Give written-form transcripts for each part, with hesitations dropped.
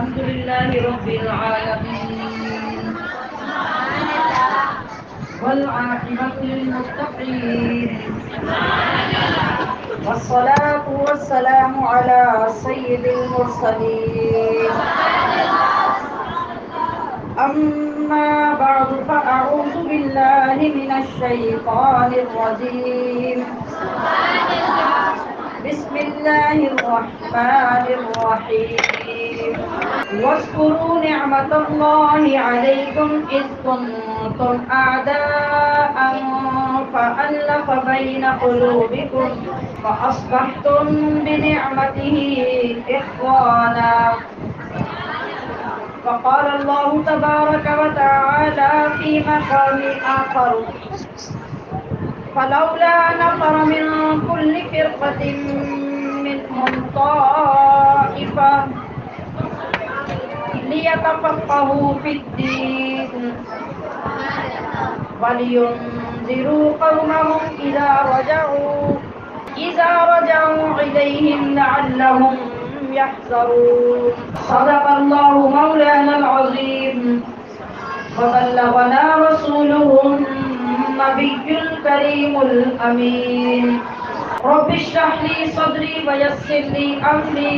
الحمد لله رب العالمين والعاقبة للمتقين والصلاة والسلام على سيد المرسلين أما بعد فأعوذ بالله من الشيطان الرجيم بسم الله الرحمن الرحيم واذكروا نعمة الله عليكم إذ كنتم أعداء فألف بين قلوبكم فأصبحتم بنعمته إخوانا وقال الله تبارك وتعالى في مقام آخر فلولا نفر من كل فرقة منهم طائفة ليتفقهوا في الدين ولينذروا قومهم إذا رجعوا إليهم لعلهم يحذرون صدق الله مولانا العظيم وبلغنا رسوله النبي الكريم الأمين رب اشرح لي صدري ويسر لي أمري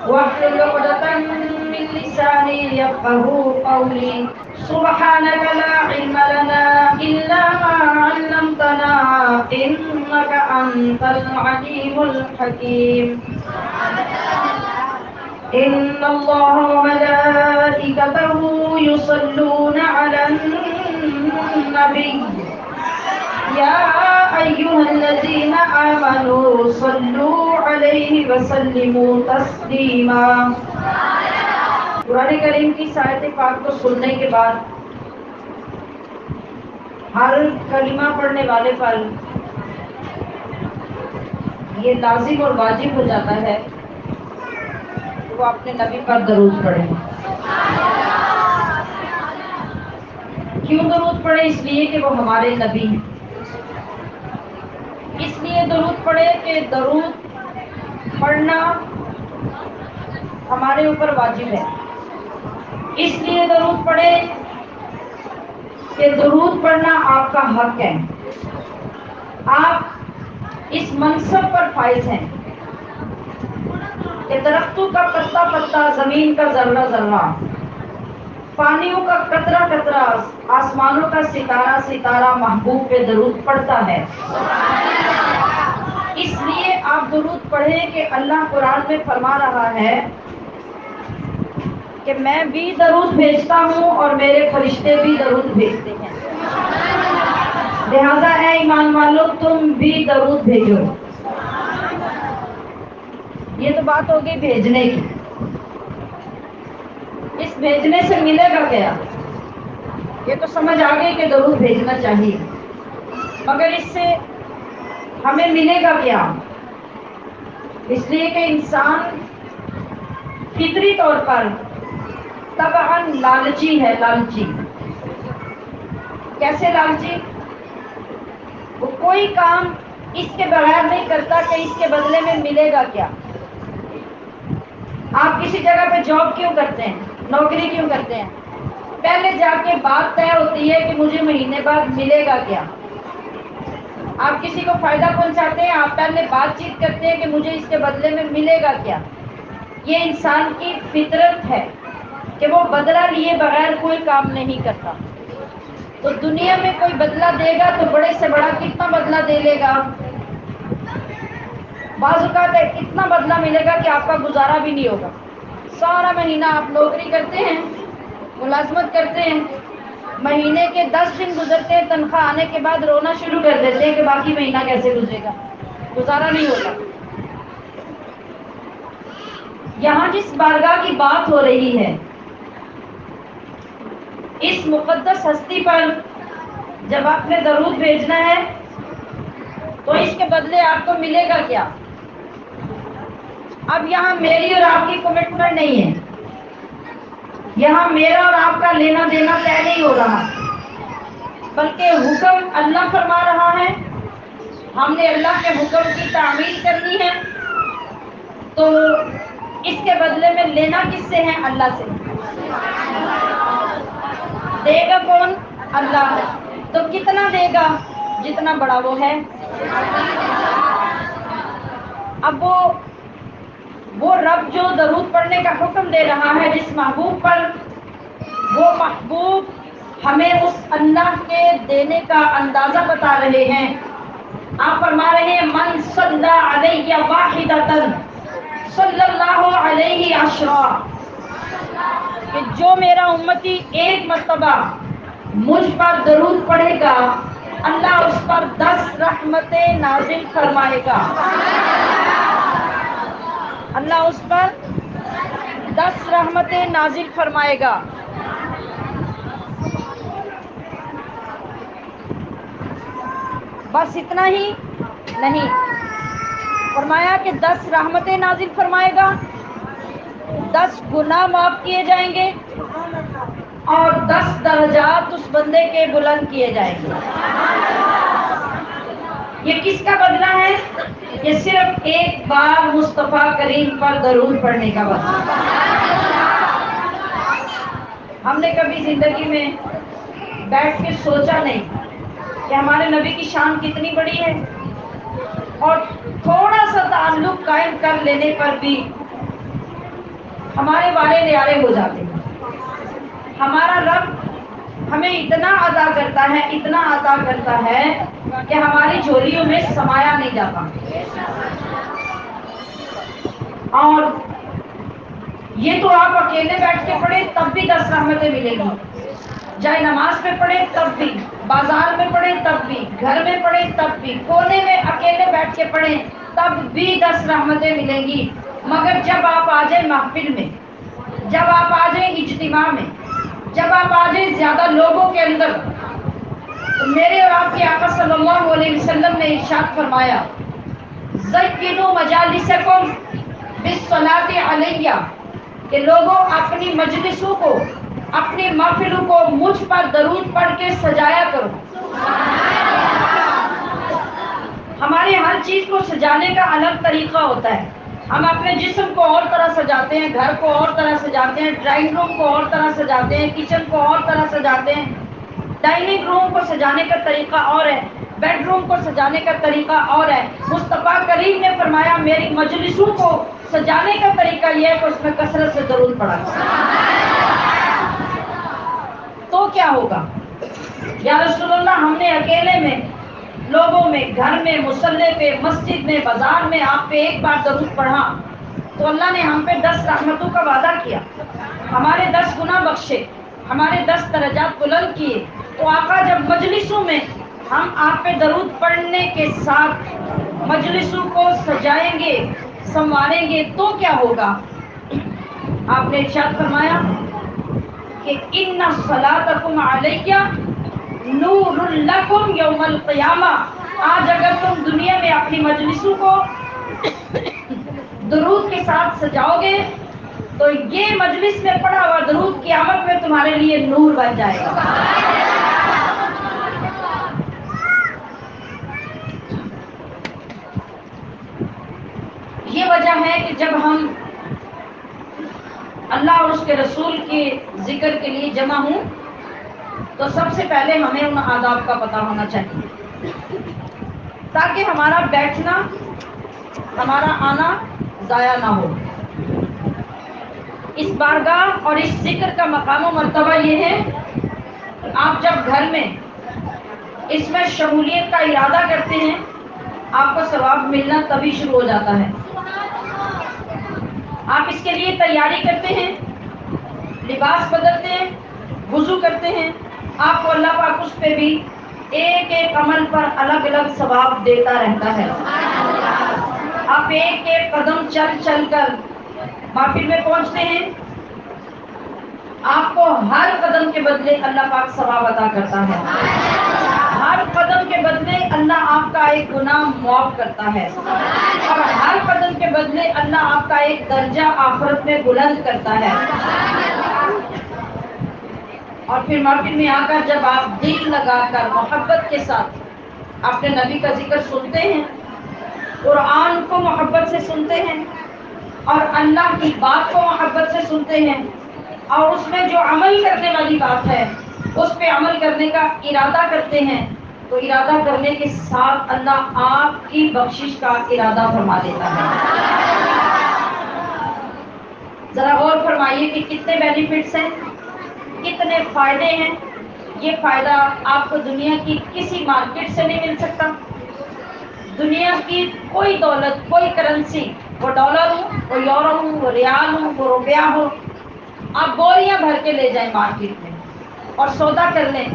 واحلل عقدة من لساني يفقهوا قولي سبحانك لا علم لنا إلا ما علمتنا إنك أنت العليم الحكيم إن الله وملائكته يصلون على النبي يا أيها الذين آمنوا صلوا عليه وسلموا تسلیما۔ قرآن کریم کی آیت پاک کو سننے کے بعد ہر کلمہ پڑھنے والے پر یہ لازم اور واجب ہو جاتا ہے کہ وہ اپنے نبی پر درود پڑھے۔ کیوں درود پڑھے؟ اس لیے کہ وہ ہمارے نبی ہیں۔ اس لیے درود پڑھے کہ درود پڑھنا ہمارے اوپر واجب ہے۔ اس لیے درود پڑھے کہ درود پڑھنا آپ کا حق ہے۔ آپ اس منصب پر فائز ہیں کہ درختوں کا پتا پتا، زمین کا ذرہ ذرہ، پانیوں کا قطرہ قطرہ، آسمانوں کا ستارہ ستارہ محبوب پہ درود پڑھتا ہے۔ اس لیے آپ درود پڑھیں کہ اللہ قرآن میں فرما رہا ہے کہ میں بھی درود بھیجتا ہوں اور میرے فرشتے بھی درود بھیجتے ہیں، لہذا اے ایمان والو تم بھی درود بھیجو۔ یہ تو بات ہوگی بھیجنے کی۔ اس بھیجنے سے ملے گا کیا؟ یہ تو سمجھ آ گئی کہ درود بھیجنا چاہیے، مگر اس سے ہمیں ملے گا کیا؟ اس لیے کہ انسان فطری طور پر طبعاً لالچی ہے۔ لالچی کیسے لالچی؟ وہ کوئی کام اس کے بغیر نہیں کرتا کہ اس کے بدلے میں ملے گا کیا۔ آپ کسی جگہ پہ جاب کیوں کرتے ہیں، نوکری کیوں کرتے ہیں؟ پہلے جا کے بات طے ہوتی ہے کہ مجھے مہینے بعد ملے گا کیا۔ آپ کسی کو فائدہ پہنچاتے ہیں، آپ پہلے بات چیت کرتے ہیں کہ مجھے اس کے بدلے میں ملے گا کیا۔ یہ انسان کی فطرت ہے کہ وہ بدلہ لیے بغیر کوئی کام نہیں کرتا۔ تو دنیا میں کوئی بدلہ دے گا تو بڑے سے بڑا کتنا بدلہ دے لے گا؟ بعض اوقات اتنا بدلہ ملے گا کہ آپ کا گزارا بھی نہیں ہوگا۔ سارا مہینہ آپ نوکری کرتے ہیں، ملازمت کرتے ہیں، مہینے کے 10 دن گزرتے ہیں، تنخواہ آنے کے بعد رونا شروع کر دیتے ہیں کہ باقی مہینہ کیسے گزرے گا، گزارا نہیں ہوگا۔ یہاں جس بارگاہ کی بات ہو رہی ہے، اس مقدس ہستی پر جب آپ نے درود بھیجنا ہے تو اس کے بدلے آپ کو ملے گا کیا؟ اب یہاں میری اور آپ کی کمٹمنٹ نہیں ہے، یہاں میرا اور آپ کا لینا دینا طے نہیں ہو رہا، بلکہ حکم اللہ فرما رہا ہے، ہم نے اللہ کے حکم کی تعمیل کرنی ہے۔ تو اس کے بدلے میں لینا کس سے ہے؟ اللہ سے۔ دے گا کون؟ اللہ ہے۔ تو کتنا دے گا؟ جتنا بڑا وہ ہے۔ اب وہ رب جو درود پڑھنے کا حکم دے رہا ہے جس محبوب پر، وہ محبوب ہمیں اس اللہ کے دینے کا اندازہ بتا رہے ہیں۔ آپ فرما رہے ہیں من صلی علیہ واحدۃ صلی اللہ علیہ عشرا، کہ جو میرا امتی ایک مرتبہ مجھ پر درود پڑھے گا اللہ اس پر 10 رحمتیں نازل فرمائے گا۔ اللہ اس پر 10 رحمتیں نازل فرمائے گا۔ بس اتنا ہی نہیں، فرمایا کہ 10 رحمتیں نازل فرمائے گا، 10 گناہ معاف کیے جائیں گے اور 10 درجات اس بندے کے بلند کیے جائیں گے۔ یہ کس کا بدلہ ہے؟ یہ صرف ایک بار مصطفیٰ کریم پر درود پڑھنے کا بدلہ۔ ہم نے کبھی زندگی میں بیٹھ کے سوچا نہیں کہ ہمارے نبی کی شان کتنی بڑی ہے، اور تھوڑا سا تعلق قائم کر لینے پر بھی ہمارے والے نیارے ہو جاتے ہیں۔ ہمارا رب ہمیں اتنا عطا کرتا ہے، اتنا عطا کرتا ہے کہ ہماری جھولیوں میں سمایا نہیں جاتا۔ اور یہ تو آپ اکیلے بیٹھ کے پڑھیں تب بھی 10 رحمتیں ملیں گی، چاہے نماز میں پڑھیں تب بھی، بازار میں پڑھیں تب بھی، گھر میں پڑھیں تب بھی، کونے میں اکیلے بیٹھ کے پڑھیں تب بھی 10 رحمتیں ملیں گی۔ مگر جب آپ آ جائیں محفل میں، جب آپ آ جائیں اجتماع میں، جب آپ آ جائیں زیادہ لوگوں کے اندر، تو میرے اور آپ کے آقا صلی اللہ علیہ وسلم نے ارشاد فرمایا زینوا مجالسکم بالصلاۃ علیہ، کہ لوگوں اپنی مجلسوں کو، اپنی محفلوں کو مجھ پر درود پڑھ کے سجایا کرو۔ ہمارے ہر چیز کو سجانے کا الگ طریقہ ہوتا ہے۔ ہم اپنے جسم کو اور طرح سجاتے ہیں، گھر کو اور طرح سجاتے ہیں، ڈرائنگ روم کو اور طرح سجاتے ہیں، کچن کو اور طرح سجاتے ہیں، ڈائننگ روم کو سجانے کا طریقہ اور ہے، بیڈ روم کو سجانے کا طریقہ اور ہے۔ مصطفیٰ کریم نے فرمایا میری مجلسوں کو سجانے کا طریقہ یہ ہے کہ اس میں کثرت سے درود پڑھا۔ تو کیا ہوگا؟ یا رسول اللہ ہم نے اکیلے میں، لوگوں میں، گھر میں، مصلی پہ، مسجد میں، بازار میں آپ پہ ایک بار درود پڑھا تو اللہ نے ہم پہ 10 رحمتوں کا وعدہ کیا، ہمارے 10 گناہ بخشے، ہمارے 10 درجات بلند کیے۔ تو آقا جب مجلسوں میں ہم آپ پہ درود پڑھنے کے ساتھ مجلسوں کو سجائیں گے، سنواریں گے تو کیا ہوگا؟ آپ نے ارشاد فرمایا کہ ان صلاتکم علیہ نور لکم یوم القیامہ، آج اگر تم دنیا میں اپنی مجلسوں کو درود کے ساتھ سجاؤ گے تو یہ مجلس میں پڑھا ہوا درود قیامت میں تمہارے لیے نور بن جائے گا۔ یہ وجہ ہے کہ جب ہم اللہ اور اس کے رسول کے ذکر کے لیے جمع ہوں تو سب سے پہلے ہمیں ان آداب کا پتہ ہونا چاہیے تاکہ ہمارا بیٹھنا، ہمارا آنا ضائع نہ ہو۔ اس بارگاہ اور اس ذکر کا مقام و مرتبہ یہ ہے کہ آپ جب گھر میں اس میں شمولیت کا ارادہ کرتے ہیں آپ کو ثواب ملنا تبھی شروع ہو جاتا ہے۔ آپ اس کے لیے تیاری کرتے ہیں، لباس بدلتے ہیں، وضو کرتے ہیں، آپ کو اللہ پاک اس پہ بھی ایک ایک عمل پر الگ الگ ثواب دیتا رہتا ہے۔ آپ ایک ایک قدم چل چل کر محفل میں پہنچتے ہیں، آپ کو ہر قدم کے بدلے اللہ پاک ثواب عطا کرتا ہے۔ ہر قدم کے بدلے اللہ آپ کا ایک گناہ معاف کرتا ہے، اور ہر قدم کے بدلے اللہ آپ کا ایک درجہ آخرت میں بلند کرتا ہے۔ اور پھر محفل میں آ کر جب آپ دل لگا کر محبت کے ساتھ اپنے نبی کا ذکر سنتے ہیں، قرآن کو محبت سے سنتے ہیں، اور اللہ کی بات کو محبت سے سنتے ہیں اور اس میں جو عمل کرنے والی بات ہے اس پہ عمل کرنے کا ارادہ کرتے ہیں تو ارادہ کرنے کے ساتھ اللہ آپ کی بخشش کا ارادہ فرما دیتا ہے۔ ذرا غور فرمائیے کہ کتنے بینیفٹس ہیں، کتنے فائدے ہیں۔ یہ فائدہ آپ کو دنیا کی کسی مارکیٹ سے نہیں مل سکتا۔ دنیا کی کوئی دولت، کوئی کرنسی، وہ ڈالر ہو، وہ یورو ہو، وہ ریال ہو، وہ روپیہ ہو، آپ بوریاں بھر کے لے جائیں مارکیٹ میں اور سودا کر لیں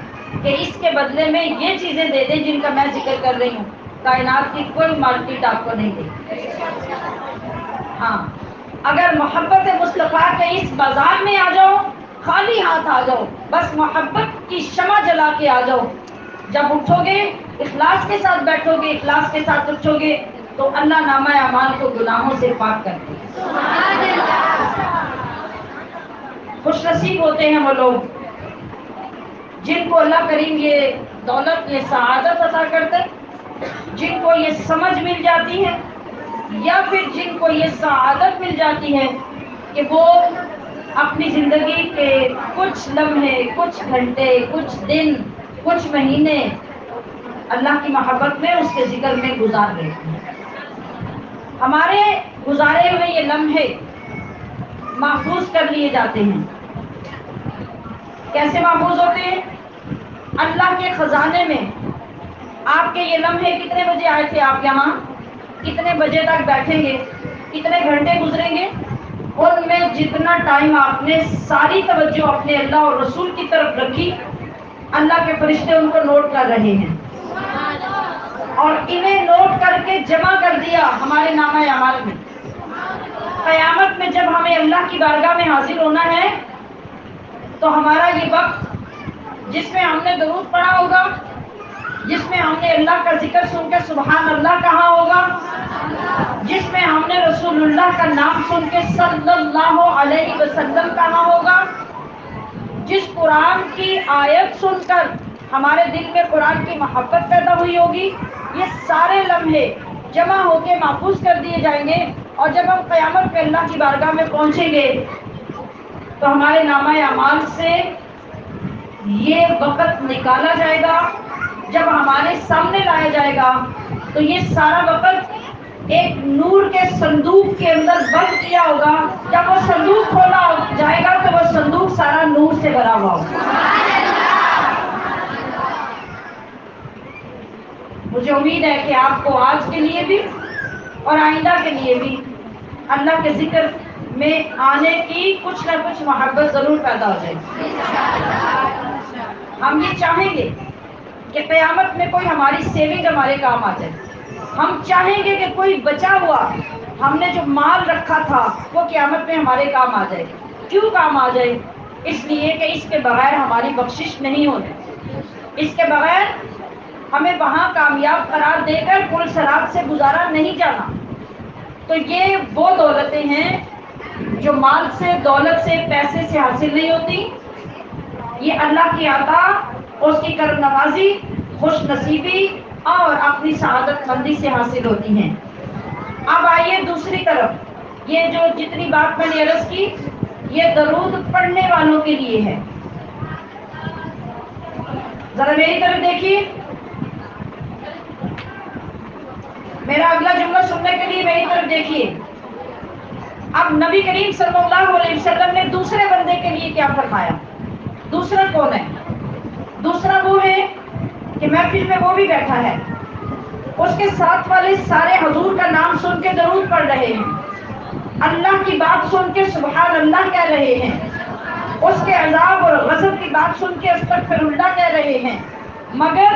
کہ اس کے بدلے میں یہ چیزیں دے دیں جن کا میں ذکر کر رہی ہوں، کائنات کی کوئی مارکیٹ آپ کو نہیں دے۔ ہاں، اگر محبت مصطفیٰ کے اس بازار میں آ جاؤ، خالی ہاتھ آ جاؤ، بس محبت کی شمع جلا کے آ جاؤ، جب اٹھو گے اخلاص کے ساتھ بیٹھو گے، اخلاص کے ساتھ اٹھو گے تو اللہ نامہ اعمال کو گناہوں سے پاک کر دے۔ خوش نصیب ہوتے ہیں وہ لوگ جن کو اللہ کریم یہ دولت، یہ سعادت عطا کرتے، جن کو یہ سمجھ مل جاتی ہے یا پھر جن کو یہ سعادت مل جاتی ہے کہ وہ اپنی زندگی کے کچھ لمحے، کچھ گھنٹے، کچھ دن، کچھ مہینے اللہ کی محبت میں، اس کے ذکر میں گزار دیتے ہیں۔ ہمارے گزارے ہوئے یہ لمحے محفوظ کر لیے جاتے ہیں۔ کیسے محفوظ ہوتے ہیں؟ اللہ کے خزانے میں آپ کے یہ لمحے کتنے بجے آئے تھے، آپ یہاں کتنے بجے تک بیٹھیں گے، کتنے گھنٹے گزریں گے، ان میں جتنا ٹائم آپ نے ساری توجہ اپنے اللہ اور رسول کی طرف رکھی، اللہ کے فرشتے ان کو نوٹ کر رہے ہیں اور انہیں نوٹ کر کے جمع کر دیا ہمارے نامہ اعمال میں۔ قیامت میں جب ہمیں اللہ کی بارگاہ میں حاضر ہونا ہے تو ہمارا یہ وقت جس میں ہم نے درود پڑھا ہوگا، جس میں ہم نے اللہ کا ذکر سن کے سبحان اللہ کہا ہوگا، جس میں ہم نے رسول اللہ کا نام سن کے صلی اللہ علیہ وسلم کہا ہوگا، جس قرآن کی آیت سن کر ہمارے دل میں قرآن کی محبت پیدا ہوئی ہوگی، یہ سارے لمحے جمع ہو کے محفوظ کر دیے جائیں گے اور جب ہم قیامت پہ اللہ کی بارگاہ میں پہنچیں گے تو ہمارے نامہ اعمال سے یہ وقت نکالا جائے گا، جب ہمارے سامنے لایا جائے گا تو یہ سارا وقت ایک نور کے صندوق کے اندر بند کیا ہوگا، جب وہ صندوق کھولا جائے گا تو وہ صندوق سارا نور سے بھرا ہوا ہوگا۔ مجھے امید ہے کہ آپ کو آج کے لیے بھی اور آئندہ کے لیے بھی اللہ کے ذکر میں آنے کی کچھ نہ کچھ محبت ضرور پیدا ہو جائے گی۔ ہم یہ چاہیں گے کہ قیامت میں کوئی ہماری سیونگ ہمارے کام آ جائے، ہم چاہیں گے کہ کوئی بچا ہوا ہم نے جو مال رکھا تھا وہ قیامت میں ہمارے کام آ جائے۔ کیوں کام آ جائے؟ اس لیے کہ اس کے بغیر ہماری بخشش نہیں ہوتی، اس کے بغیر ہمیں وہاں کامیاب قرار دے کر پل صراط سے گزارا نہیں جانا۔ تو یہ وہ دولتیں ہیں جو مال سے، دولت سے، پیسے سے حاصل نہیں ہوتی، یہ اللہ کی عطا، اس کی کرم نوازی، خوش نصیبی اور اپنی سعادت مندی سے حاصل ہوتی ہیں۔ اب آئیے دوسری طرف، یہ جو جتنی بات میں نے عرض کی یہ درود پڑھنے والوں کے لیے ہے۔ ذرا میری طرف دیکھیے، میرا اگلا جملہ سننے کے لیے میری طرف دیکھیے۔ اب نبی کریم صلی اللہ علیہ وسلم نے دوسرے بندے کے لیے کیا فرمایا؟ دوسرا کون ہے؟ دوسرا وہ ہے کہ محفل میں وہ بھی بیٹھا ہے، اس کے ساتھ والے سارے حضور کا نام سن کے درود پڑھ رہے ہیں، اللہ کی بات سن کے سبحان اللہ کہہ رہے ہیں، اس کے عذاب اور غضب کی بات سن کے استغفر اللہ کہہ رہے ہیں، مگر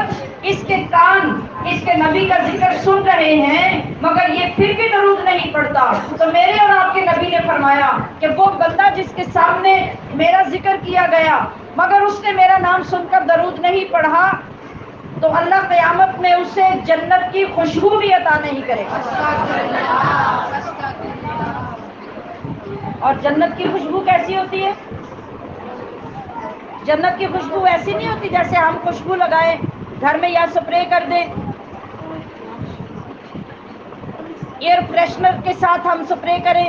اس کے کان اس کے نبی کا ذکر سن رہے ہیں مگر یہ پھر بھی درود نہیں پڑھتا۔ تو میرے اور آپ کے نبی نے فرمایا کہ وہ بندہ جس کے سامنے میرا ذکر کیا گیا مگر اس نے میرا نام سن کر درود نہیں پڑھا تو اللہ قیامت میں اسے جنت کی خوشبو بھی عطا نہیں کرے گا۔ اور جنت کی خوشبو کیسی ہوتی ہے؟ جنت کی خوشبو ایسی نہیں ہوتی جیسے ہم خوشبو لگائیں گھر میں یا سپرے کر دیں، ایئر فریشنر کے ساتھ ہم سپرے کریں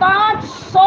500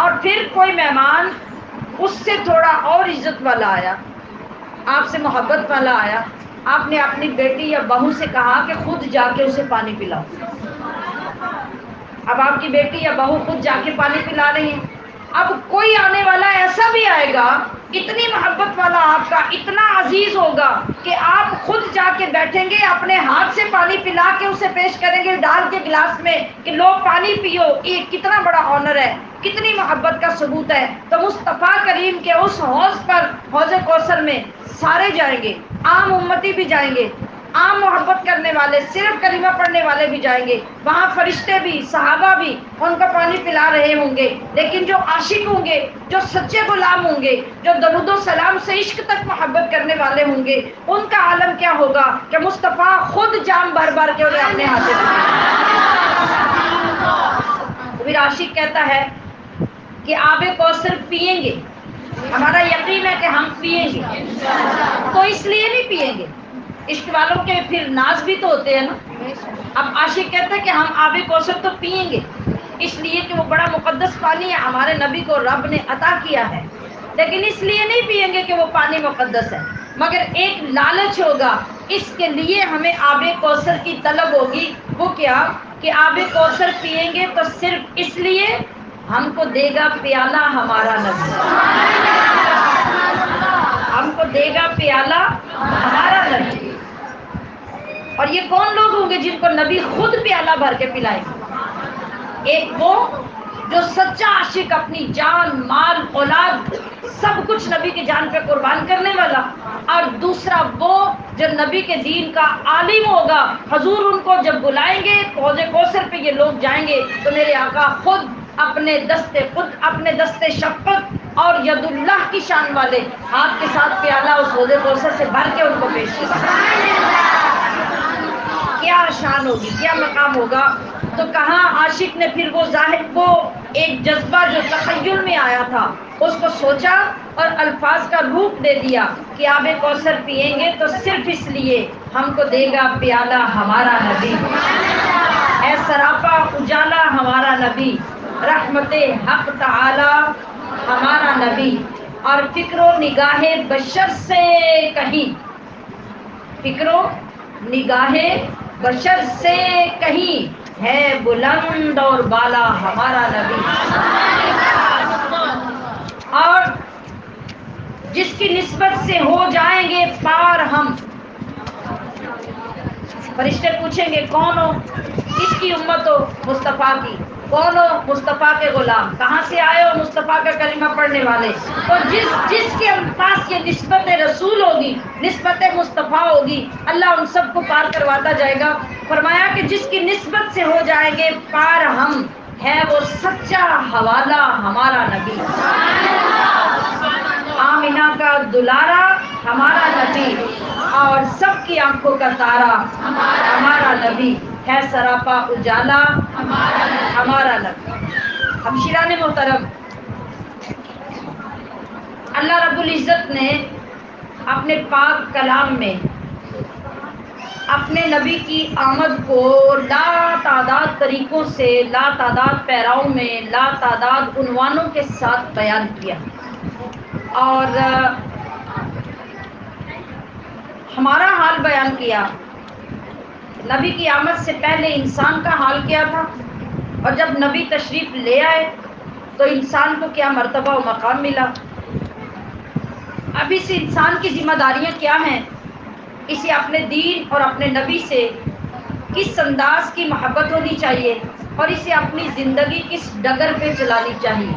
اور پھر کوئی مہمان اس سے تھوڑا اور عزت والا آیا، آپ سے محبت والا آیا، آپ نے اپنی بیٹی یا بہو سے کہا کہ خود جا کے اسے پانی پلاؤ۔ اب آپ کی بیٹی یا بہو خود جا کے پانی پلا رہی ہیں۔ اب کوئی آنے والا ایسا بھی آئے گا، اتنی محبت والا آپ کا، اتنا عزیز ہوگا کہ آپ خود جا کے بیٹھیں گے، اپنے ہاتھ سے پانی پلا کے اسے پیش کریں گے ڈال کے گلاس میں کہ لو پانی پیو۔ یہ کتنا بڑا آنر ہے، کتنی محبت کا ثبوت ہے۔ تو مصطفیٰ کریم کے اس حوض پر، حوض کوثر میں سارے جائیں گے، عام امتی بھی جائیں گے، عام محبت کرنے والے، صرف کلمہ پڑھنے والے بھی جائیں گے، وہاں فرشتے بھی، صحابہ بھی ان کو پانی پلا رہے ہوں گے۔ لیکن جو عاشق ہوں گے، جو سچے غلام ہوں گے، جو درود و سلام سے عشق تک محبت کرنے والے ہوں گے، ان کا عالم کیا ہوگا کہ مصطفیٰ خود جام بھر بھر کے انہیں اپنے ہاتھ سے پھر عاشق کہتا ہے کہ آب کوثر پیئیں گے، ہمارا یقین ہے کہ ہم پیئیں گے، تو اس لیے نہیں پیئیں گے، عشق والوں کے پھر ناز بھی تو ہوتے ہیں نا۔ اب عاشق کہتا ہے کہ ہم آب کوثر تو پیئیں گے اس لیے کہ وہ بڑا مقدس پانی ہے، ہمارے نبی کو رب نے عطا کیا ہے، لیکن اس لیے نہیں پیئیں گے کہ وہ پانی مقدس ہے، مگر ایک لالچ ہوگا، اس کے لیے ہمیں آب کوثر کی طلب ہوگی۔ وہ کیا کہ آب کوثر پیئیں گے تو صرف اس لیے ہم کو دے گا پیالہ ہمارا نبی، ہم کو دے گا پیالہ ہمارا نبی۔ اور یہ کون لوگ ہوں گے جن کو نبی خود پیالہ بھر کے پلائے گا؟ ایک وہ جو سچا عاشق، اپنی جان، مال، اولاد سب کچھ نبی کی جان پہ قربان کرنے والا، اور دوسرا وہ جو نبی کے دین کا عالم ہوگا۔ حضور ان کو جب بلائیں گے حوض کوثر پہ یہ لوگ جائیں گے تو میرے آقا خود اپنے دستے شفقت اور ید اللہ کی شان والے ہاتھ کے ساتھ پیالہ اس حوض کوثر سے بھر کے ان کو پیش کریں۔ کیا شان ہوگی، کیا مقام ہوگا۔ تو کہاں عاشق نے پھر وہ ایک جذبہ جو تخیل میں آیا تھا اس کو سوچا اور الفاظ کا روپ دے دیا کہ آب کوثر پیئیں گے تو صرف اس لیے ہم کو دے گا پیالہ ہمارا نبی، اے سراپا اجالا ہمارا نبی، رحمت حق تعالی ہمارا نبی، اور فکر و نگاہ بشر سے کہیں، فکر و نگاہ بشر سے کہیں ہے بلند اور بالا ہمارا نبی، اور جس کی نسبت سے ہو جائیں گے پار ہم۔ فرشتے پوچھیں گے کون ہو، کس کی امت ہو؟ مصطفیٰ کی۔ کون ہو؟ مصطفیٰ کے غلام۔ کہاں سے آئے ہو؟ مصطفیٰ کا کلمہ پڑھنے والے۔ تو جس کے پاس یہ نسبت رسول ہوگی، نسبت مصطفیٰ ہوگی، اللہ ان سب کو پار کرواتا جائے گا۔ فرمایا کہ جس کی نسبت سے ہو جائیں گے پار ہم، ہے وہ سچا حوالہ ہمارا نبی، آمینہ کا دلارا ہمارا نبی، اور سب کی آنکھوں کا تارا ہمارا نبی، ہے سراپا اجالا ہمارا نبی۔ ہمشیران محترم، اللہ رب العزت نے اپنے پاک کلام میں اپنے نبی کی آمد کو لا تعداد طریقوں سے، لا تعداد پیراؤں میں، لا تعداد عنوانوں کے ساتھ بیان کیا، اور ہمارا حال بیان کیا۔ نبی کی آمد سے پہلے انسان کا حال کیا تھا، اور جب نبی تشریف لے آئے تو انسان کو کیا مرتبہ و مقام ملا۔ اب اس انسان کی ذمہ داریاں کیا ہیں، اسے اپنے دین اور اپنے نبی سے کس انداز کی محبت ہونی چاہیے، اور اسے اپنی زندگی کس ڈگر پہ چلانی چاہیے،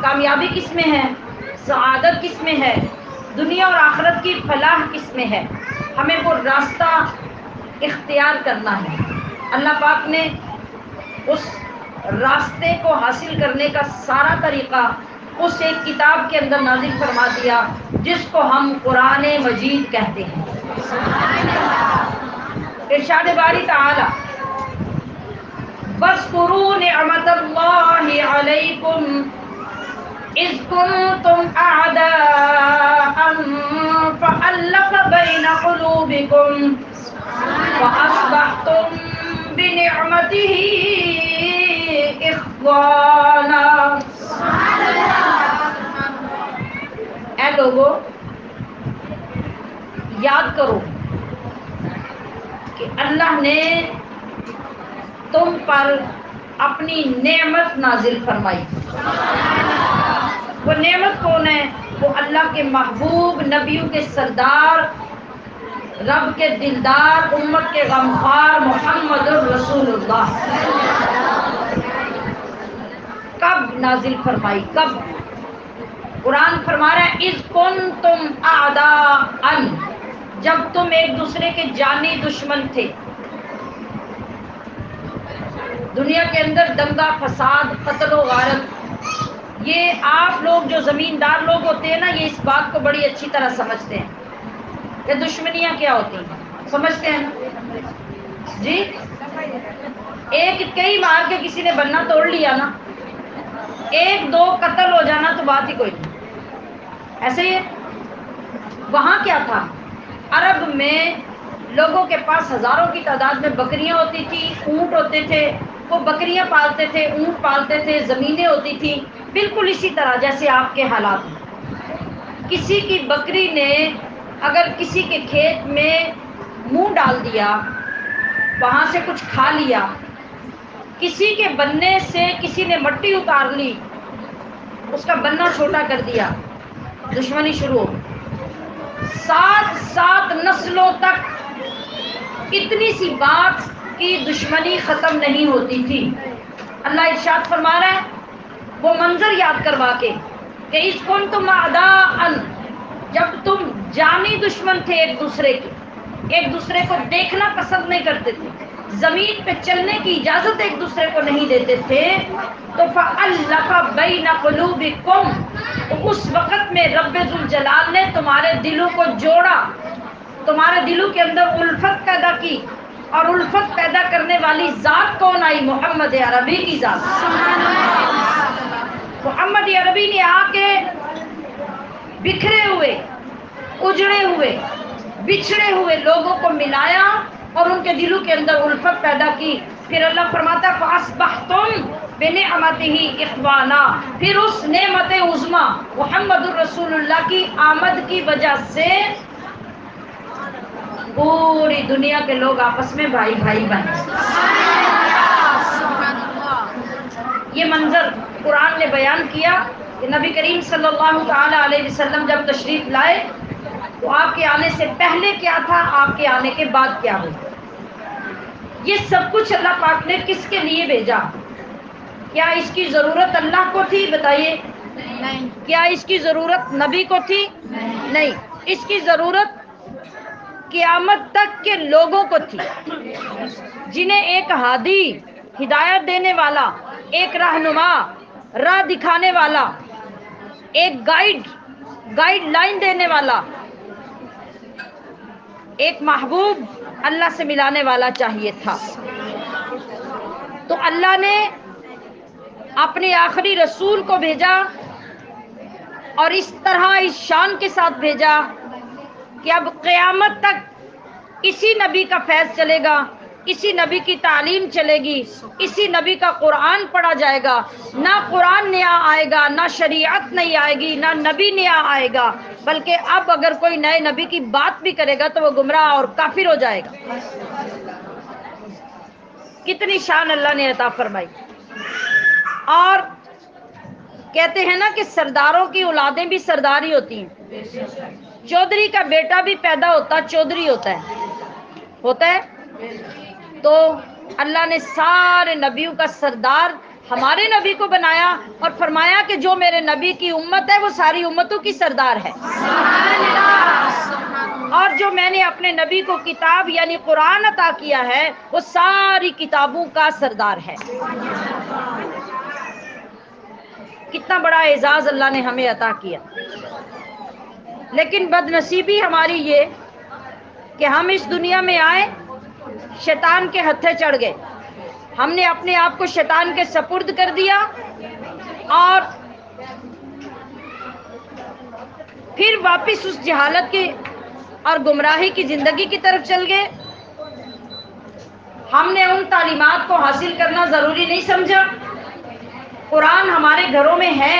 کامیابی کس میں ہے، سعادت کس میں ہے، دنیا اور آخرت کی فلاح کس میں ہے، ہمیں وہ راستہ اختیار کرنا ہے۔ اللہ پاک نے اس راستے کو حاصل کرنے کا سارا طریقہ اس ایک کتاب کے اندر نازل فرما دیا جس کو ہم قرآن مجید کہتے ہیں۔ ارشاد باری تعالی، وَاذْكُرُوا نِعْمَةَ اللَّهِ عَلَيْكُمْ إِذْ كُنْتُمْ أَعْدَاءً فَأَلَّفَ بَيْنَ قُلُوبِكُمْ فَأَصْبَحْتُمْ بِنِعْمَتِهِ إِخْوَانًا لوگوں یاد کرو کہ اللہ نے تم پر اپنی نعمت نازل فرمائی. وہ نعمت کون ہے؟ وہ اللہ کے محبوب، نبیوں کے سردار، رب کے دلدار، امت کے غمخوار محمد الرسول اللہ. کب نازل فرمائی؟ کب؟ قرآن فرما رہا ہے اذ کنتم اعداء، جب تم ایک دوسرے کے جانی دشمن تھے. دنیا کے اندر دنگا فساد، قتل و غارت، یہ آپ لوگ جو زمیندار لوگ ہوتے ہیں نا، یہ اس بات کو بڑی اچھی طرح سمجھتے ہیں کہ دشمنیاں کیا ہوتی ہیں. سمجھتے ہیں نا جی؟ ایک کئی مار کے کسی نے بننا توڑ لیا نا، ایک دو قتل ہو جانا تو بات ہی کوئی نہیں. ایسے ہی ہے. وہاں کیا تھا؟ عرب میں لوگوں کے پاس ہزاروں کی تعداد میں بکریاں ہوتی تھی، اونٹ ہوتے تھے، وہ بکریاں پالتے تھے، اونٹ پالتے تھے، زمینیں ہوتی تھیں، بالکل اسی طرح جیسے آپ کے حالات ہیں. کسی کی بکری نے اگر کسی کے کھیت میں منہ ڈال دیا، وہاں سے کچھ کھا لیا، کسی کے بننے سے کسی نے مٹی اتار لی، اس کا بننا چھوٹا کر دیا، دشمنی شروع ہو. 7 نسلوں تک اتنی سی بات کی دشمنی ختم نہیں ہوتی تھی. اللہ ارشاد فرما رہا ہے وہ منظر یاد کروا کے کہ اذ کنتم اعداء، جب تم جانی دشمن تھے ایک دوسرے کے، ایک دوسرے کو دیکھنا پسند نہیں کرتے تھے، زمین پہ چلنے کی اجازت ایک دوسرے کو نہیں دیتے تھے، تو فَأَلَّفَ بَيْنَ قُلُوبِكُمْ، اس وقت میں رب ذوالجلال نے تمہارے دلوں کو جوڑا، تمہارے دلوں کے اندر الفت پیدا کی. اور الفت پیدا کرنے والی ذات کون آئی؟ محمد عربی کی ذات. محمد عربی نے آ کے بکھرے ہوئے، اجڑے ہوئے، بچھڑے ہوئے لوگوں کو ملایا اور ان کے دلوں کے اندر الفت پیدا کی. پھر اللہ فرماتا فَأَصْبَحْتُمْ بِنِعْمَتِهِ إِخْوَانًا، پھر اس نعمت عظمیٰ محمد الرسول اللہ کی آمد کی وجہ سے پوری دنیا کے لوگ آپس میں بھائی بھائی بنے. یہ منظر قرآن نے بیان کیا کہ نبی کریم صلی اللہ تعالی علیہ وسلم جب تشریف لائے تو آپ کے آنے سے پہلے کیا تھا، آپ کے آنے کے بعد کیا ہوا. یہ سب کچھ اللہ پاک نے کس کے لیے بھیجا؟ کیا اس کی ضرورت اللہ کو تھی؟ بتائیے. نہیں. کیا اس کی ضرورت نبی کو تھی؟ نہیں. اس کی ضرورت قیامت تک کے لوگوں کو تھی، جنہیں ایک ہادی، ہدایت دینے والا، ایک رہنما، راہ دکھانے والا، ایک گائیڈ لائن دینے والا، ایک محبوب اللہ سے ملانے والا چاہیے تھا. تو اللہ نے اپنے آخری رسول کو بھیجا اور اس طرح اس شان کے ساتھ بھیجا کہ اب قیامت تک اسی نبی کا فیض چلے گا، اسی نبی کی تعلیم چلے گی، اسی نبی کا قرآن پڑھا جائے گا. نہ قرآن نیا آئے گا، نہ شریعت نئی آئے گی، نہ نبی نیا آئے گا، بلکہ اب اگر کوئی نئے نبی کی بات بھی کرے گا تو وہ گمراہ اور کافر ہو جائے گا. کتنی شان اللہ نے عطا فرمائی. اور کہتے ہیں نا کہ سرداروں کی اولادیں بھی سردار ہی ہوتی ہیں. چودھری کا بیٹا بھی پیدا ہوتا چودھری ہوتا ہے. تو اللہ نے سارے نبیوں کا سردار ہمارے نبی کو بنایا اور فرمایا کہ جو میرے نبی کی امت ہے وہ ساری امتوں کی سردار ہے. اور جو میں نے اپنے نبی کو کتاب یعنی قرآن عطا کیا ہے وہ ساری کتابوں کا سردار ہے. کتنا بڑا اعزاز اللہ نے ہمیں عطا کیا. لیکن بد نصیبی ہماری یہ کہ ہم اس دنیا میں آئے، شیطان کے ہتھے چڑھ گئے، ہم نے اپنے آپ کو شیطان کے سپرد کر دیا اور پھر واپس اس جہالت کی اور گمراہی کی زندگی کی طرف چل گئے. ہم نے ان تعلیمات کو حاصل کرنا ضروری نہیں سمجھا. قرآن ہمارے گھروں میں ہے،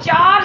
4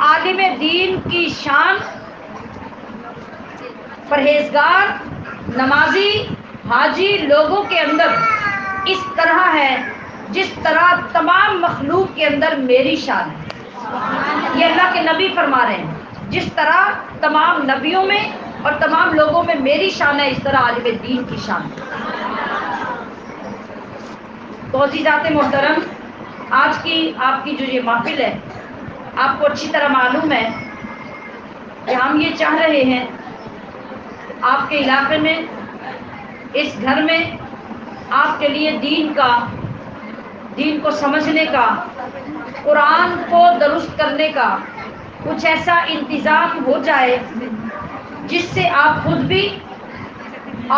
عالم دین کی شان پرہیزگار نمازی حاجی لوگوں کے اندر اس طرح ہے جس طرح تمام مخلوق کے اندر میری شان ہے. یہ اللہ کے نبی فرما رہے ہیں جس طرح تمام نبیوں میں اور تمام لوگوں میں میری شان ہے اس طرح عالم دین کی شان ہے. تو عزیزات محترم، آج کی آپ کی جو یہ محفل ہے، آپ کو اچھی طرح معلوم ہے کہ ہم یہ چاہ رہے ہیں آپ کے علاقے میں، اس گھر میں آپ کے لیے دین کو سمجھنے کا، قرآن کو درست کرنے کا کچھ ایسا انتظام ہو جائے جس سے آپ خود بھی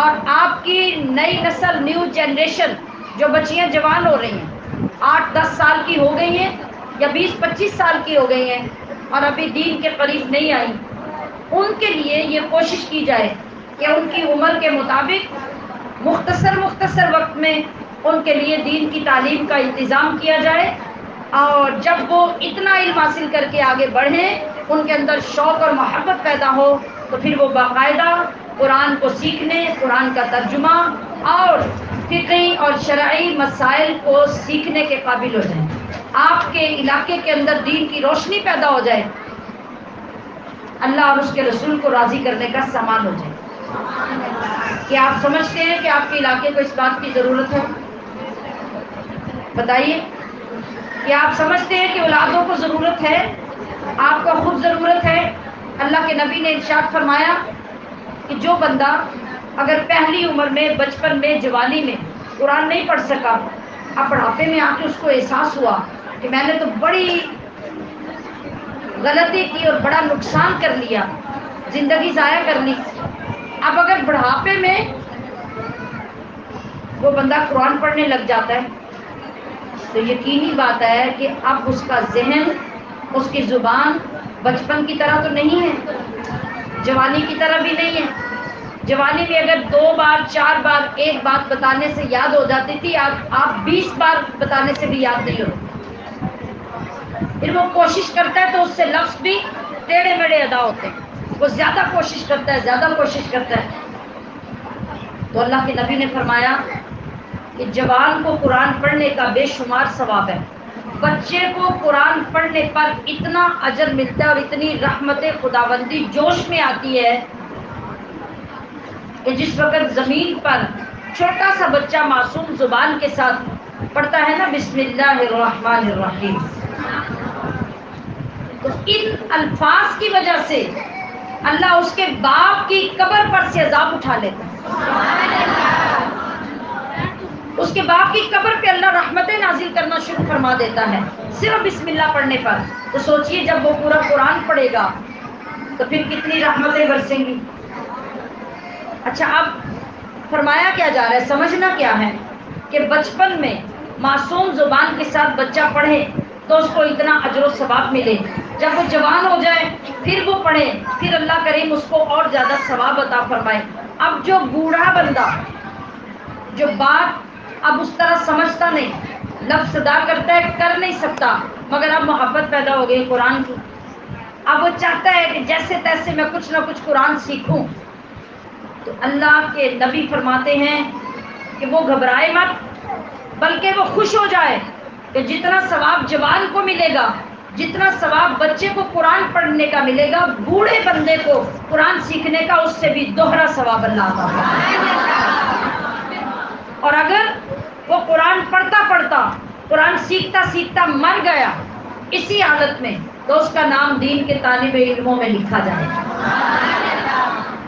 اور آپ کی نئی نسل، نیو جنریشن، جو بچیاں جوان ہو رہی ہیں، 8-10 سال کی ہو گئی ہیں یا 20-25 سال کی ہو گئی ہیں اور ابھی دین کے قریب نہیں آئی، ان کے لیے یہ کوشش کی جائے کہ ان کی عمر کے مطابق مختصر وقت میں ان کے لیے دین کی تعلیم کا انتظام کیا جائے، اور جب وہ اتنا علم حاصل کر کے آگے بڑھیں، ان کے اندر شوق اور محبت پیدا ہو، تو پھر وہ باقاعدہ قرآن کو سیکھنے، قرآن کا ترجمہ اور فقہی اور شرعی مسائل کو سیکھنے کے قابل ہو جائیں. آپ کے علاقے کے اندر دین کی روشنی پیدا ہو جائے، اللہ اور اس کے رسول کو راضی کرنے کا سامان ہو جائے. کیا آپ سمجھتے ہیں کہ آپ کے علاقے کو اس بات کی ضرورت ہے؟ بتائیے. کیا آپ سمجھتے ہیں کہ اولادوں کو ضرورت ہے؟ آپ کو خود ضرورت ہے؟ اللہ کے نبی نے ارشاد فرمایا کہ جو بندہ اگر پہلی عمر میں، بچپن میں، جوانی میں قرآن نہیں پڑھ سکا، اب بڑھاپے میں آ کے اس کو احساس ہوا کہ میں نے تو بڑی غلطی کی اور بڑا نقصان کر لیا، زندگی ضائع کر لی، اب اگر بڑھاپے میں وہ بندہ قرآن پڑھنے لگ جاتا ہے تو یقینی بات ہے کہ اب اس کا ذہن، اس کی زبان بچپن کی طرح تو نہیں ہے، جوانی کی طرح بھی نہیں ہے. جوانی میں اگر 2 بار 4 بار ایک بات بتانے سے یاد ہو جاتی تھی، آپ 20 بار بتانے سے بھی یاد نہیں ہوتی. پھر وہ کوشش کرتا ہے تو اس سے لفظ بھی ٹیڑھے میڑھے ادا ہوتے ہیں. وہ زیادہ کوشش کرتا ہے. تو اللہ کے نبی نے فرمایا کہ جوان کو قرآن پڑھنے کا بے شمار ثواب ہے. بچے کو قرآن پڑھنے پر اتنا اجر ملتا ہے اور اتنی رحمت خداوندی جوش میں آتی ہے کہ جس وقت زمین پر چھوٹا سا بچہ معصوم زبان کے ساتھ پڑھتا ہے نا بسم اللہ الرحمن الرحیم، تو ان الفاظ کی وجہ سے اللہ اس کے باپ کی قبر پر سے عذاب اٹھا لیتا ہے. اس کے باپ کی قبر پہ اللہ رحمتیں نازل کرنا شروع فرما دیتا ہے صرف بسم اللہ پڑھنے پر. تو سوچئے جب وہ پورا قرآن پڑھے گا تو پھر کتنی رحمتیں برسیں گی. اچھا، اب فرمایا کیا جا رہا ہے، سمجھنا کیا ہے کہ بچپن میں معصوم زبان کے ساتھ بچہ پڑھے تو اس کو اتنا اجر و ثواب ملے. جب وہ جوان ہو جائے پھر وہ پڑھے، پھر اللہ کریم اس کو اور زیادہ ثواب عطا فرمائے. اب جو بوڑھا بندہ جو بات اب اس طرح سمجھتا نہیں، لفظ ادا کرتا ہے، کر نہیں سکتا، مگر اب محبت پیدا ہو گئی قرآن کی، اب وہ چاہتا ہے کہ جیسے تیسے میں کچھ نہ کچھ قرآن سیکھوں. تو اللہ کے نبی فرماتے ہیں کہ وہ گھبرائے مت، بلکہ وہ خوش ہو جائے کہ جتنا ثواب جوان کو ملے گا، جتنا ثواب بچے کو قرآن پڑھنے کا ملے گا، بوڑھے بندے کو قرآن سیکھنے کا اس سے بھی دوہرا ثواب اللہ عطا فرمائے. اور اگر وہ قرآن پڑھتا پڑھتا، قرآن سیکھتا سیکھتا مر گیا اسی حالت میں، تو اس کا نام دین کے طالب علموں میں لکھا جائے گا.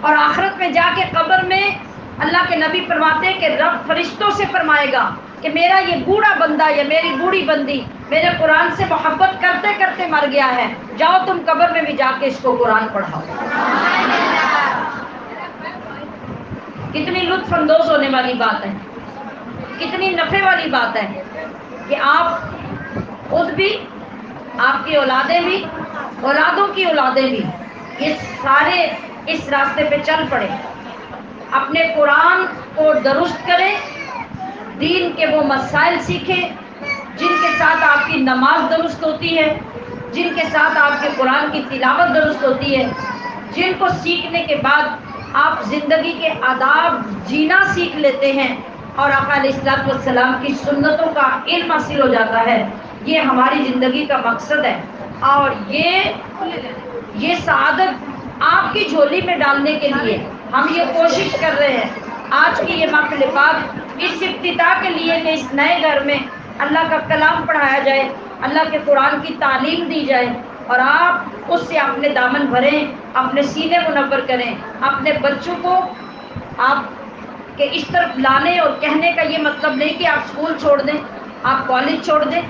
اور آخرت میں جا کے قبر میں اللہ کے نبی فرماتے ہیں کہ رب فرشتوں سے فرمائے گا کہ میرا یہ بوڑھا بندہ یا میری بوڑھی بندی میرے قرآن سے محبت کرتے کرتے مر گیا ہے، جاؤ تم قبر میں بھی جا کے اس کو قرآن پڑھاؤ. کتنی لطف اندوز ہونے والی بات ہے، کتنی نفع والی بات ہے کہ آپ خود بھی، آپ کی اولادیں بھی، اولادوں کی اولادیں بھی، یہ سارے اس راستے پہ چل پڑے، اپنے قرآن کو درست کریں، دین کے وہ مسائل سیکھیں جن کے ساتھ آپ کی نماز درست ہوتی ہے، جن کے ساتھ آپ کے قرآن کی تلاوت درست ہوتی ہے، جن کو سیکھنے کے بعد آپ زندگی کے آداب جینا سیکھ لیتے ہیں اور آقا علیہ الصلوۃ والسلام کی سنتوں کا علم حاصل ہو جاتا ہے، یہ ہماری زندگی کا مقصد ہے۔ اور یہ سعادت آپ کی جھولی میں ڈالنے کے لیے ہم یہ کوشش کر رہے ہیں آج کی یہ محفل پاک اس افتتاح کے لیے کہ اس نئے گھر میں اللہ کا کلام پڑھایا جائے، اللہ کے قرآن کی تعلیم دی جائے، اور آپ اس سے اپنے دامن بھریں، اپنے سینے منور کریں، اپنے بچوں کو آپ کے اس طرف لانے۔ اور کہنے کا یہ مطلب نہیں کہ آپ اسکول چھوڑ دیں، آپ کالج چھوڑ دیں۔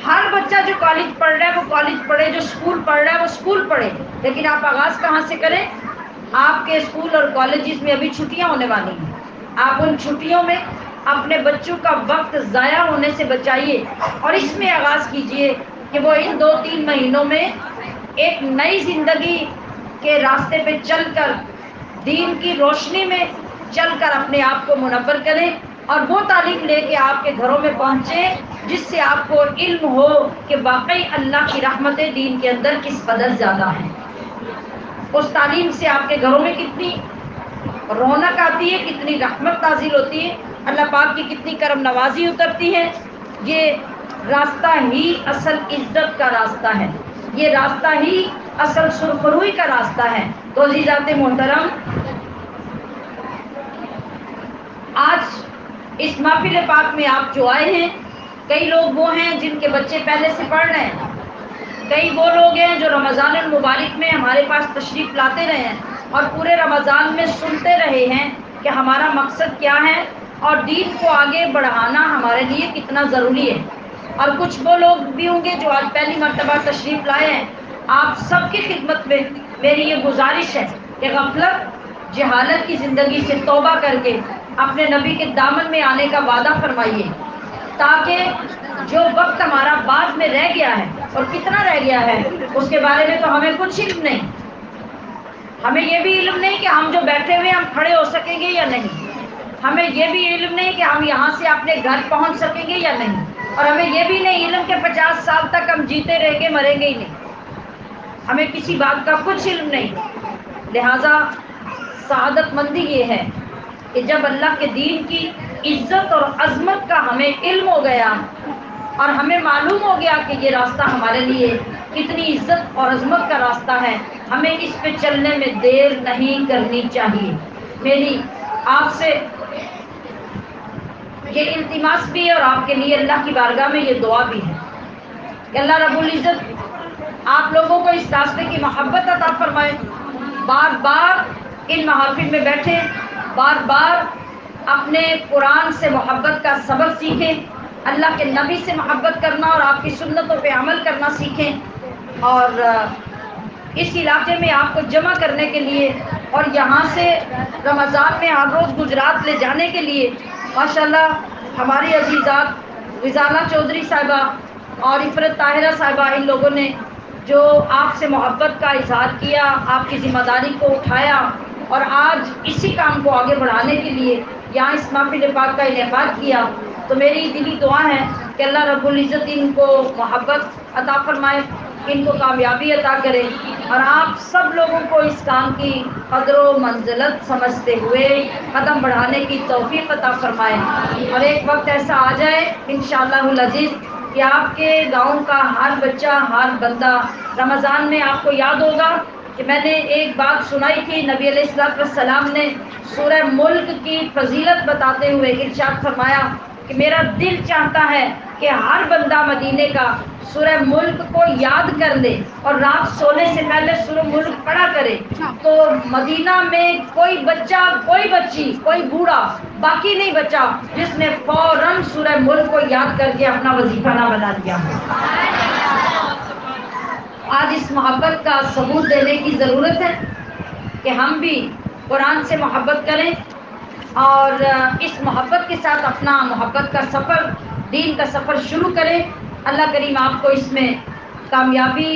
ہر بچہ جو کالج پڑھ رہا ہے وہ کالج پڑھے، جو اسکول پڑھ رہا ہے وہ اسکول پڑھے، لیکن آپ آغاز کہاں سے کریں؟ آپ کے اسکول اور کالجز میں ابھی چھٹیاں ہونے والی ہیں، آپ ان چھٹیوں میں اپنے بچوں کا وقت ضائع ہونے سے بچائیے اور اس میں آغاز کیجئے کہ وہ ان 2-3 مہینوں میں ایک نئی زندگی کے راستے پہ چل کر، دین کی روشنی میں چل کر اپنے آپ کو منور کریں اور وہ تعلیم لے کے آپ کے گھروں میں پہنچے جس سے آپ کو علم ہو کہ واقعی اللہ کی رحمتیں دین کے اندر کس قدر زیادہ ہیں۔ اس تعلیم سے آپ کے گھروں میں کتنی رونق آتی ہے، کتنی رحمت نازل ہوتی ہے، اللہ پاک کی کتنی کرم نوازی اترتی ہے۔ یہ راستہ ہی اصل عزت کا راستہ ہے، یہ راستہ ہی اصل سرخروئی کا راستہ ہے۔ تو عزیزات محترم، آج اس محفل پاک میں آپ جو آئے ہیں، کئی لوگ وہ ہیں جن کے بچے پہلے سے پڑھ رہے ہیں، کئی وہ لوگ ہیں جو رمضان المبارک میں ہمارے پاس تشریف لاتے رہے ہیں اور پورے رمضان میں سنتے رہے ہیں کہ ہمارا مقصد کیا ہے اور دین کو آگے بڑھانا ہمارے لیے کتنا ضروری ہے۔ اور کچھ وہ لوگ بھی ہوں گے جو آج پہلی مرتبہ تشریف لائے ہیں۔ آپ سب کی خدمت میں میری یہ گزارش ہے کہ غفلت، جہالت کی زندگی سے توبہ کر کے اپنے نبی کے دامن میں آنے کا وعدہ فرمائیے، تاکہ جو وقت ہمارا بعد میں رہ گیا ہے، اور کتنا رہ گیا ہے اس کے بارے میں تو ہمیں کچھ علم نہیں۔ ہمیں یہ بھی علم نہیں کہ ہم جو بیٹھے ہوئے ہم کھڑے ہو سکیں گے یا نہیں، ہمیں یہ بھی علم نہیں کہ ہم یہاں سے اپنے گھر پہنچ سکیں گے یا نہیں، اور ہمیں یہ بھی نہیں علم کہ 50 سال تک ہم جیتے رہیں گے، مریں گے ہی نہیں۔ ہمیں کسی بات کا کچھ علم نہیں۔ لہذا سعادت مندی یہ ہے کہ جب اللہ کے دین کی عزت اور عظمت کا ہمیں علم ہو گیا اور ہمیں معلوم ہو گیا کہ یہ راستہ ہمارے لیے کتنی عزت اور عظمت کا راستہ ہے، ہمیں اس پہ چلنے میں دیر نہیں کرنی چاہیے۔ میری آپ سے یہ التماس بھی ہے اور آپ کے لیے اللہ کی بارگاہ میں یہ دعا بھی ہے کہ اللہ رب العزت آپ لوگوں کو اس راستے کی محبت عطا فرمائے، بار بار ان محافل میں بیٹھے، بار بار اپنے قرآن سے محبت کا سبق سیکھیں، اللہ کے نبی سے محبت کرنا اور آپ کی سنتوں پہ عمل کرنا سیکھیں، اور اس علاقے میں آپ کو جمع کرنے کے لیے اور یہاں سے رمضان میں ہر روز گجرات لے جانے کے لیے ماشاءاللہ ہماری عزیزات رضانہ چودھری صاحبہ اور عفرت طاہرہ صاحبہ، ان لوگوں نے جو آپ سے محبت کا اظہار کیا، آپ کی ذمہ داری کو اٹھایا اور آج اسی کام کو آگے بڑھانے کے لیے یہاں اس محفل پاک کا انعقاد کیا، تو میری دلی دعا ہے کہ اللہ رب العزت ان کو محبت عطا فرمائے، ان کو کامیابی عطا کرے، اور آپ سب لوگوں کو اس کام کی قدر و منزلت سمجھتے ہوئے قدم بڑھانے کی توفیق عطا فرمائے، اور ایک وقت ایسا آ جائے انشاءاللہ العزیز کہ آپ کے گاؤں کا ہر بچہ، ہر بندہ رمضان میں آپ کو یاد ہوگا کہ میں نے ایک بات سنائی تھی، نبی علیہ الصلوۃ والسلام نے سورہ ملک کی فضیلت بتاتے ہوئے ارشاد فرمایا کہ میرا دل چاہتا ہے کہ ہر بندہ مدینے کا سورہ ملک کو یاد کر لے اور رات سونے سے پہلے سورہ ملک پڑھا کرے، تو مدینہ میں کوئی بچہ، کوئی بچی، کوئی بوڑھا باقی نہیں بچا جس نے فوراً سورہ ملک کو یاد کر کے اپنا وظیفہ نہ بنا دیا۔ آج اس محبت کا ثبوت دینے کی ضرورت ہے کہ ہم بھی قرآن سے محبت کریں اور اس محبت کے ساتھ اپنا محبت کا سفر، دین کا سفر شروع کریں۔ اللہ کریم آپ کو اس میں کامیابی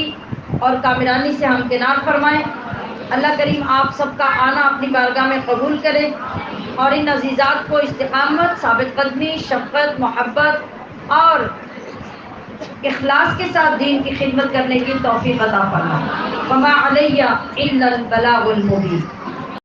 اور کامرانی سے ہمکنار فرمائے۔ اللہ کریم آپ سب کا آنا اپنی بارگاہ میں قبول کرے اور ان عزیزات کو استقامت، ثابت قدمی، شفقت، محبت اور اخلاص کے ساتھ دین کی خدمت کرنے کی توفیق عطا فرما. وما علیہ الا البلاغ المبین.